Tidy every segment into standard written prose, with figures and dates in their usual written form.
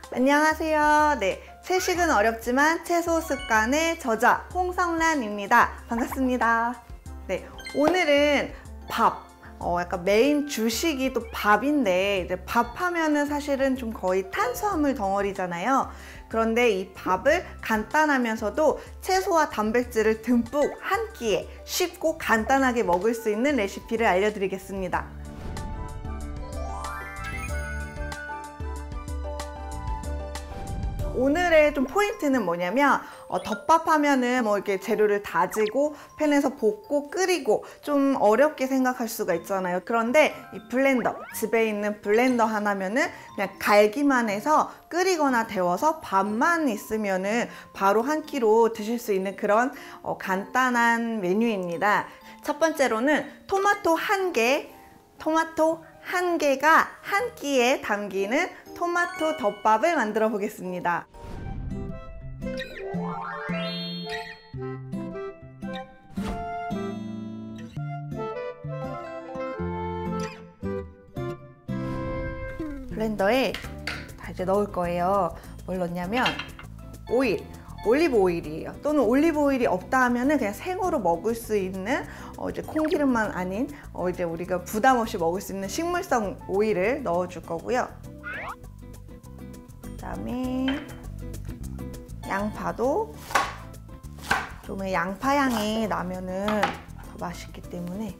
안녕하세요. 네, 채식은 어렵지만 채소 습관의 저자 홍성란입니다. 반갑습니다. 네, 오늘은 밥. 약간 메인 주식이 또 밥인데, 이제 밥 하면은 사실은 좀 거의 탄수화물 덩어리잖아요. 그런데 이 밥을 간단하면서도 채소와 단백질을 듬뿍 한 끼에 쉽고 간단하게 먹을 수 있는 레시피를 알려드리겠습니다. 오늘의 좀 포인트는 뭐냐면 덮밥 하면은 뭐 이렇게 재료를 다지고 팬에서 볶고 끓이고 좀 어렵게 생각할 수가 있잖아요. 그런데 이 블렌더, 집에 있는 블렌더 하나면은 그냥 갈기만 해서 끓이거나 데워서 밥만 있으면은 바로 한 끼로 드실 수 있는 그런 간단한 메뉴입니다. 첫 번째로는 토마토 한 개가 한 끼에 담기는 토마토 덮밥을 만들어 보겠습니다. 블렌더에 다 이제 넣을 거예요. 뭘 넣냐면 올리브 오일이에요. 또는 올리브 오일이 없다 하면은 그냥 생으로 먹을 수 있는 이제 콩기름만 아닌 이제 우리가 부담 없이 먹을 수 있는 식물성 오일을 넣어줄 거고요. 그다음에 양파도 좀 양파 향이 나면은 더 맛있기 때문에,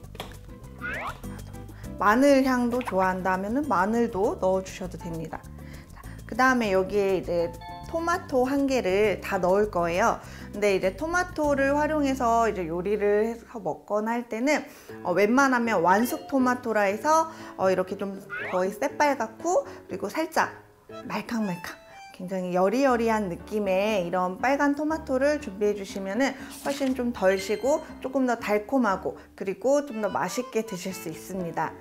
마늘 향도 좋아한다 하면은 마늘도 넣어주셔도 됩니다. 그 다음에 여기에 이제 토마토 한 개를 다 넣을 거예요. 근데 이제 토마토를 활용해서 이제 요리를 해서 먹거나 할 때는 웬만하면 완숙 토마토라 해서 이렇게 좀 거의 새빨갛고, 그리고 살짝 말캉말캉, 굉장히 여리여리한 느낌의 이런 빨간 토마토를 준비해 주시면 훨씬 좀 덜 시고 조금 더 달콤하고, 그리고 좀 더 맛있게 드실 수 있습니다.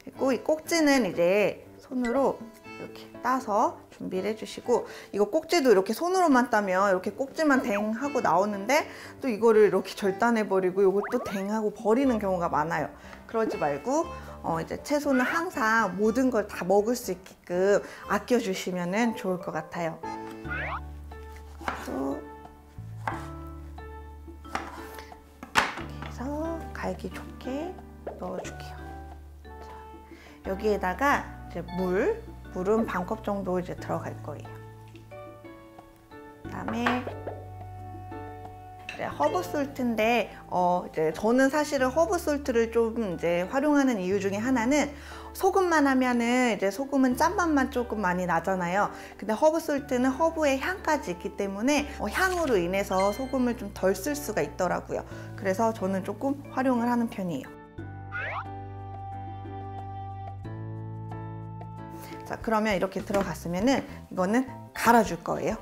그리고 이 꼭지는 이제 손으로 이렇게 따서 준비를 해주시고, 이거 꼭지도 이렇게 손으로만 따면 이렇게 꼭지만 댕 하고 나오는데, 또 이거를 이렇게 절단해버리고 이것도 댕 하고 버리는 경우가 많아요. 그러지 말고 이제 채소는 항상 모든 걸 다 먹을 수 있게끔 아껴주시면 좋을 것 같아요. 그래서 이렇게 해서 갈기 좋게 넣어줄게요. 자, 여기에다가 이제 물은 반컵 정도 이제 들어갈 거예요. 그다음에 이제 허브 솔트인데, 이제 저는 사실은 허브 솔트를 좀 이제 활용하는 이유 중에 하나는, 소금만 하면은 이제 소금은 짠맛만 조금 많이 나잖아요. 근데 허브 솔트는 허브의 향까지 있기 때문에 향으로 인해서 소금을 좀 덜 쓸 수가 있더라고요. 그래서 저는 조금 활용을 하는 편이에요. 자, 그러면 이렇게 들어갔으면은 이거는 갈아줄 거예요.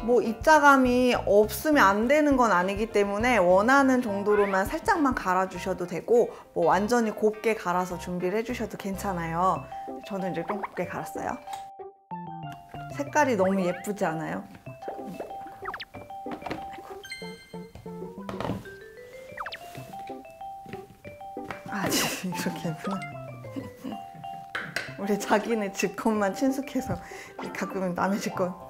뭐 입자감이 없으면 안 되는 건 아니기 때문에 원하는 정도로만 살짝만 갈아주셔도 되고, 뭐 완전히 곱게 갈아서 준비를 해주셔도 괜찮아요. 저는 이제 좀 곱게 갈았어요. 색깔이 너무 예쁘지 않아요? 아, 이렇게 예쁘나? 원래 자기네 집 것만 친숙해서 가끔은 남의 집 것.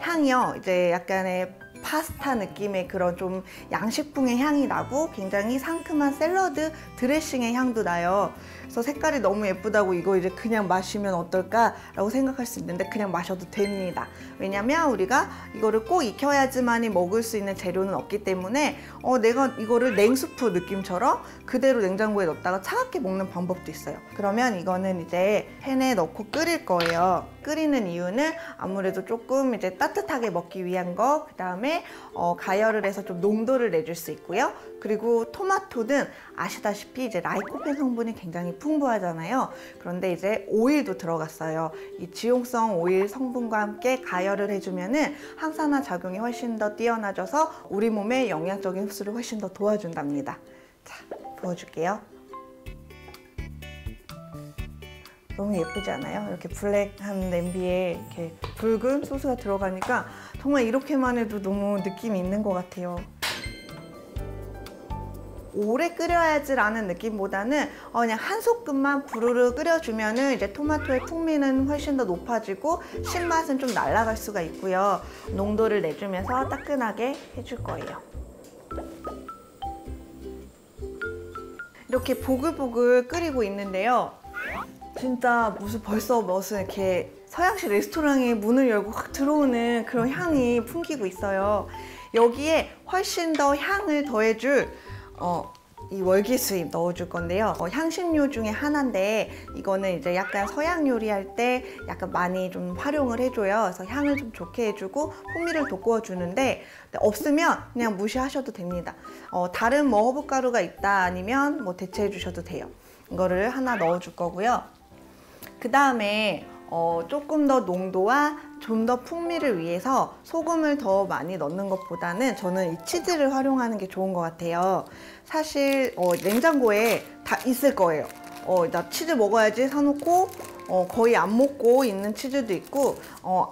향이요, 이제 약간의 파스타 느낌의 그런 좀 양식풍의 향이 나고, 굉장히 상큼한 샐러드 드레싱의 향도 나요. 그래서 색깔이 너무 예쁘다고 이거 이제 그냥 마시면 어떨까라고 생각할 수 있는데, 그냥 마셔도 됩니다. 왜냐면 우리가 이거를 꼭 익혀야지만이 먹을 수 있는 재료는 없기 때문에 내가 이거를 냉수프 느낌처럼 그대로 냉장고에 넣었다가 차갑게 먹는 방법도 있어요. 그러면 이거는 이제 팬에 넣고 끓일 거예요. 끓이는 이유는 아무래도 조금 이제 따뜻하게 먹기 위한 거, 그 다음에 가열을 해서 좀 농도를 내줄 수 있고요. 그리고 토마토는 아시다시피 이제 라이코펜 성분이 굉장히 풍부하잖아요. 그런데 이제 오일도 들어갔어요. 이 지용성 오일 성분과 함께 가열을 해주면은 항산화 작용이 훨씬 더 뛰어나져서 우리 몸의 영양적인 흡수를 훨씬 더 도와준답니다. 자, 부어줄게요. 너무 예쁘지 않아요? 이렇게 블랙한 냄비에 이렇게 붉은 소스가 들어가니까 정말 이렇게만 해도 너무 느낌이 있는 것 같아요. 오래 끓여야지라는 느낌보다는 그냥 한 소끔만 부르르 끓여주면은 이제 토마토의 풍미는 훨씬 더 높아지고 신맛은 좀 날아갈 수가 있고요. 농도를 내주면서 따끈하게 해줄 거예요. 이렇게 보글보글 끓이고 있는데요. 진짜 벌써 무슨 이렇게 서양식 레스토랑에 문을 열고 확 들어오는 그런 향이 풍기고 있어요. 여기에 훨씬 더 향을 더해줄 이 월계수잎 넣어줄 건데요. 향신료 중에 하나인데 이거는 이제 약간 서양 요리할 때 약간 많이 좀 활용을 해줘요. 그래서 향을 좀 좋게 해주고 풍미를 돋구어 주는데 없으면 그냥 무시하셔도 됩니다. 다른 뭐 허브가루가 있다 아니면 뭐 대체해 주셔도 돼요. 이거를 하나 넣어줄 거고요. 그 다음에 조금 더 농도와 좀 더 풍미를 위해서 소금을 더 많이 넣는 것보다는 저는 이 치즈를 활용하는 게 좋은 것 같아요. 사실 냉장고에 다 있을 거예요. 나 치즈 먹어야지 사놓고 거의 안 먹고 있는 치즈도 있고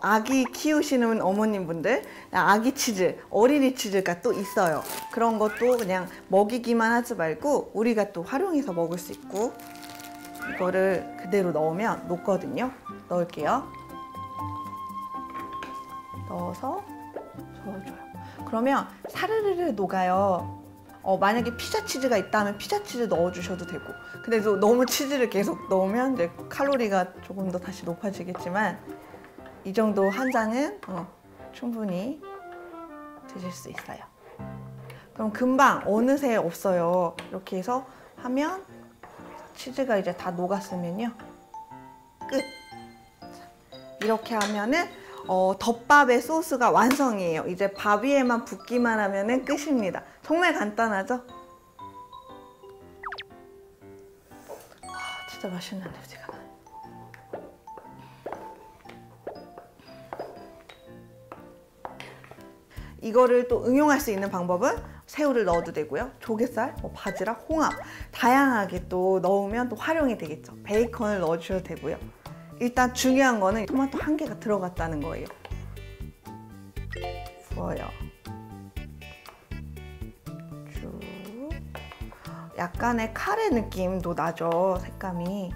아기 키우시는 어머님분들 아기 치즈, 어린이 치즈가 또 있어요. 그런 것도 그냥 먹이기만 하지 말고 우리가 또 활용해서 먹을 수 있고 이거를 그대로 넣으면 녹거든요. 넣을게요. 넣어서 저어줘요. 그러면 사르르르 녹아요. 만약에 피자 치즈가 있다면 피자 치즈 넣어주셔도 되고, 근데 또 너무 치즈를 계속 넣으면 이제 칼로리가 조금 더 다시 높아지겠지만 이 정도 한 장은 충분히 드실 수 있어요. 그럼 금방 어느새 없어요. 이렇게 해서 하면 치즈가 이제 다 녹았으면요. 끝! 이렇게 하면은 덮밥의 소스가 완성이에요. 이제 밥 위에만 붓기만 하면은 끝입니다. 정말 간단하죠? 진짜 맛있는 냄새가 나요. 이거를 또 응용할 수 있는 방법은 새우를 넣어도 되고요. 조갯살, 바지락, 홍합 다양하게 또 넣으면 또 활용이 되겠죠. 베이컨을 넣어주셔도 되고요. 일단 중요한 거는 토마토 한 개가 들어갔다는 거예요. 부어요. 쭉. 약간의 카레 느낌도 나죠, 색감이.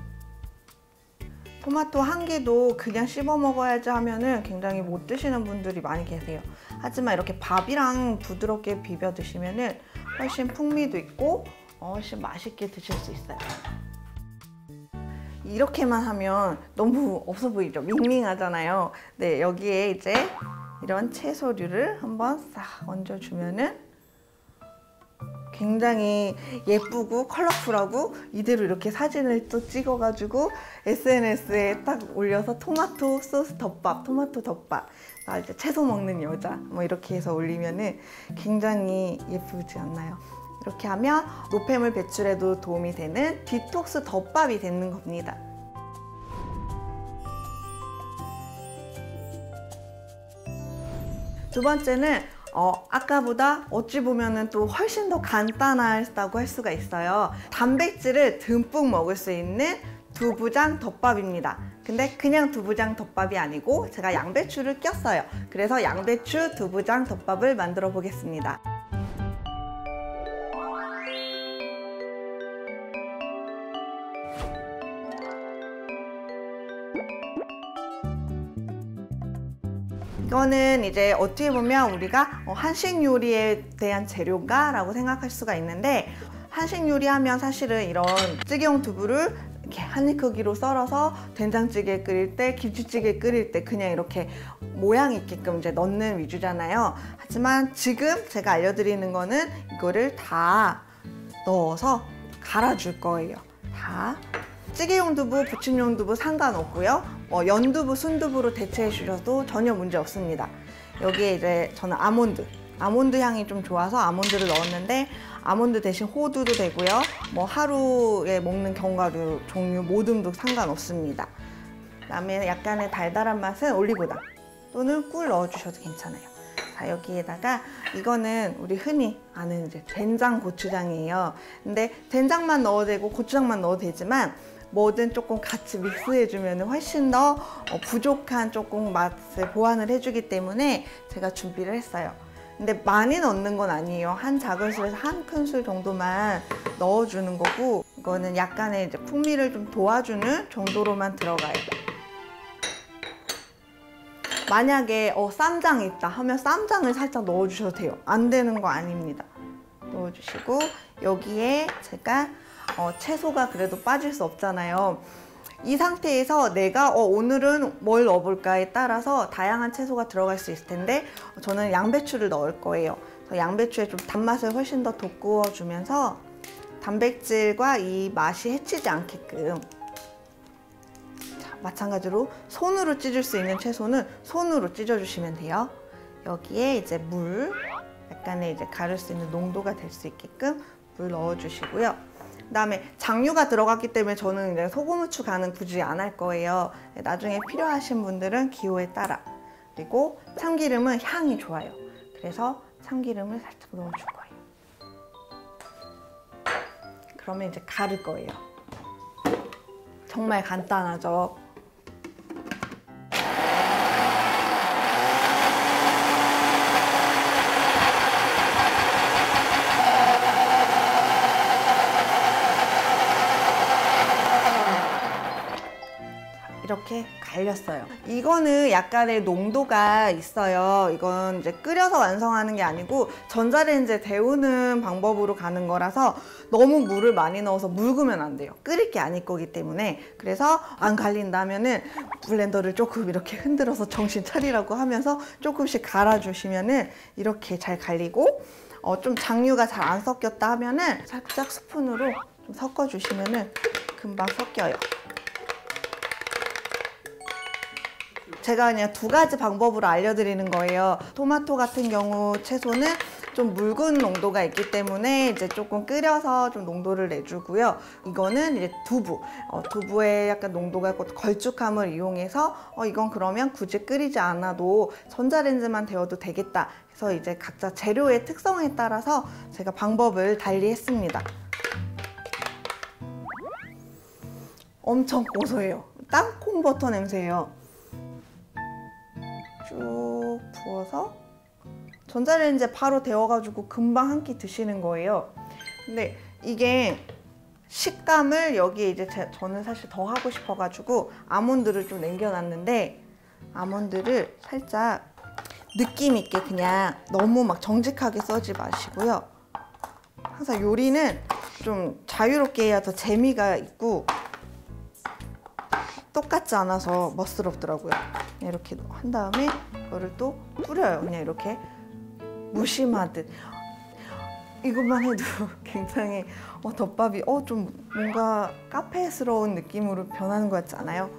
토마토 한 개도 그냥 씹어 먹어야지 하면은 굉장히 못 드시는 분들이 많이 계세요. 하지만 이렇게 밥이랑 부드럽게 비벼 드시면은 훨씬 풍미도 있고 훨씬 맛있게 드실 수 있어요. 이렇게만 하면 너무 없어 보이죠? 밍밍하잖아요. 네, 여기에 이제 이런 채소류를 한번 싹 얹어주면은 굉장히 예쁘고 컬러풀하고 이대로 이렇게 사진을 또 찍어가지고 SNS에 딱 올려서 토마토 소스 덮밥, 토마토 덮밥, 나 이제 채소 먹는 여자 뭐 이렇게 해서 올리면은 굉장히 예쁘지 않나요? 이렇게 하면 노폐물 배출에도 도움이 되는 디톡스 덮밥이 되는 겁니다. 두 번째는 아까보다 어찌 보면은 또 훨씬 더 간단하다고 할 수가 있어요. 단백질을 듬뿍 먹을 수 있는 두부장 덮밥입니다. 근데 그냥 두부장 덮밥이 아니고 제가 양배추를 꼈어요. 그래서 양배추 두부장 덮밥을 만들어 보겠습니다. 이거는 이제 어떻게 보면 우리가 한식 요리에 대한 재료인가 라고 생각할 수가 있는데, 한식 요리하면 사실은 이런 찌개용 두부를 이렇게 한 입 크기로 썰어서 된장찌개 끓일 때, 김치찌개 끓일 때 그냥 이렇게 모양 있게끔 이제 넣는 위주잖아요. 하지만 지금 제가 알려드리는 거는 이거를 다 넣어서 갈아줄 거예요. 다. 찌개용 두부, 부침용 두부 상관없고요. 연두부, 순두부로 대체해 주셔도 전혀 문제 없습니다. 여기에 이제 저는 아몬드 향이 좀 좋아서 아몬드를 넣었는데, 아몬드 대신 호두도 되고요. 뭐 하루에 먹는 견과류 종류 모듬도 상관없습니다. 그다음에 약간의 달달한 맛은 올리고당 또는 꿀 넣어주셔도 괜찮아요. 자, 여기에다가 이거는 우리 흔히 아는 이제 된장 고추장이에요. 근데 된장만 넣어도 되고 고추장만 넣어도 되지만 뭐든 조금 같이 믹스해주면 훨씬 더 부족한 조금 맛을 보완을 해주기 때문에 제가 준비를 했어요. 근데 많이 넣는 건 아니에요. 한 작은술에서 한 큰술 정도만 넣어주는 거고, 이거는 약간의 이제 풍미를 좀 도와주는 정도로만 들어가요. 만약에 쌈장이 있다 하면 쌈장을 살짝 넣어주셔도 돼요. 안 되는 거 아닙니다. 넣어주시고, 여기에 제가 채소가 그래도 빠질 수 없잖아요. 이 상태에서 내가 오늘은 뭘 넣어볼까에 따라서 다양한 채소가 들어갈 수 있을 텐데, 저는 양배추를 넣을 거예요. 양배추에 좀 단맛을 훨씬 더 돋구어주면서 단백질과 이 맛이 해치지 않게끔. 마찬가지로 손으로 찢을 수 있는 채소는 손으로 찢어주시면 돼요. 여기에 이제 물, 약간의 이제 가를 수 있는 농도가 될 수 있게끔 물 넣어주시고요. 그 다음에 장류가 들어갔기 때문에 저는 이제 소금, 후추 간은 굳이 안 할 거예요. 나중에 필요하신 분들은 기호에 따라. 그리고 참기름은 향이 좋아요. 그래서 참기름을 살짝 넣어줄 거예요. 그러면 이제 가를 거예요. 정말 간단하죠? 이렇게 갈렸어요. 이거는 약간의 농도가 있어요. 이건 이제 끓여서 완성하는 게 아니고 전자레인지에 데우는 방법으로 가는 거라서 너무 물을 많이 넣어서 묽으면 안 돼요. 끓일 게 아닐 거기 때문에. 그래서 안 갈린다면은 블렌더를 조금 이렇게 흔들어서 정신 차리라고 하면서 조금씩 갈아주시면은 이렇게 잘 갈리고, 좀 장류가 잘 안 섞였다 하면은 살짝 스푼으로 좀 섞어주시면은 금방 섞여요. 제가 그냥 두 가지 방법으로 알려드리는 거예요. 토마토 같은 경우 채소는 좀 묽은 농도가 있기 때문에 이제 조금 끓여서 좀 농도를 내주고요. 이거는 이제 두부, 두부에 약간 농도가 있고 걸쭉함을 이용해서 이건 그러면 굳이 끓이지 않아도 전자레인지만 데워도 되겠다. 그래서 이제 각자 재료의 특성에 따라서 제가 방법을 달리 했습니다. 엄청 고소해요. 땅콩 버터 냄새예요. 쭉 부어서 전자레인지에 바로 데워가지고 금방 한 끼 드시는 거예요. 근데 이게 식감을 여기에 이제 저는 사실 더 하고 싶어가지고 아몬드를 좀 남겨놨는데, 아몬드를 살짝 느낌 있게 그냥 너무 막 정직하게 써지 마시고요. 항상 요리는 좀 자유롭게 해야 더 재미가 있고 똑같지 않아서 멋스럽더라고요. 이렇게 한 다음에 이거를 또 뿌려요. 그냥 이렇게 무심하듯. 이것만 해도 굉장히 덮밥이 좀 뭔가 카페스러운 느낌으로 변하는 것 같지 않아요?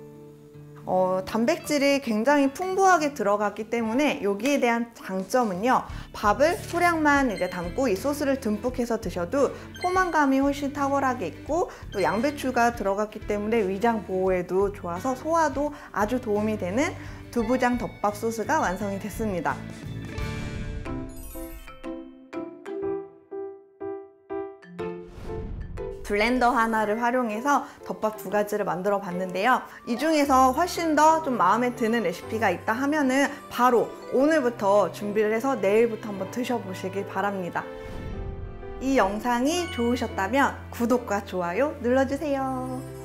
단백질이 굉장히 풍부하게 들어갔기 때문에 여기에 대한 장점은요, 밥을 소량만 이제 담고 이 소스를 듬뿍 해서 드셔도 포만감이 훨씬 탁월하게 있고, 또 양배추가 들어갔기 때문에 위장 보호에도 좋아서 소화도 아주 도움이 되는 두부장 덮밥 소스가 완성이 됐습니다. 블렌더 하나를 활용해서 덮밥 두 가지를 만들어 봤는데요. 이 중에서 훨씬 더 좀 마음에 드는 레시피가 있다 하면은 바로 오늘부터 준비를 해서 내일부터 한번 드셔보시길 바랍니다. 이 영상이 좋으셨다면 구독과 좋아요 눌러주세요.